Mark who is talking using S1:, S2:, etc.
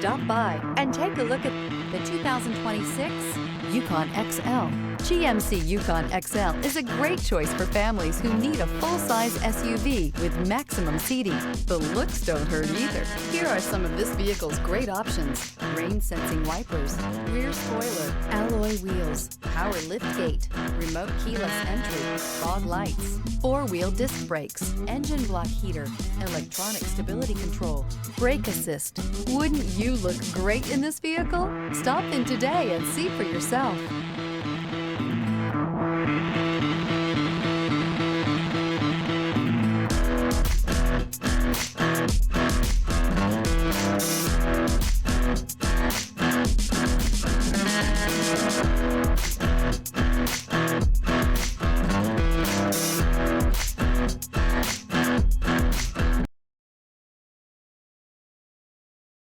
S1: Stop by and take a look at the 2026 Yukon XL. GMC Yukon XL is a great choice for families who need a full-size SUV with maximum seating. The looks don't hurt either. Here are some of this vehicle's great options: rain-sensing wipers, rear spoiler, alloy wheels, power liftgate, remote keyless entry, fog lights, four-wheel disc brakes, engine block heater, electronic stability control, brake assist. Wouldn't you look great in this vehicle? Stop in today and see for yourself.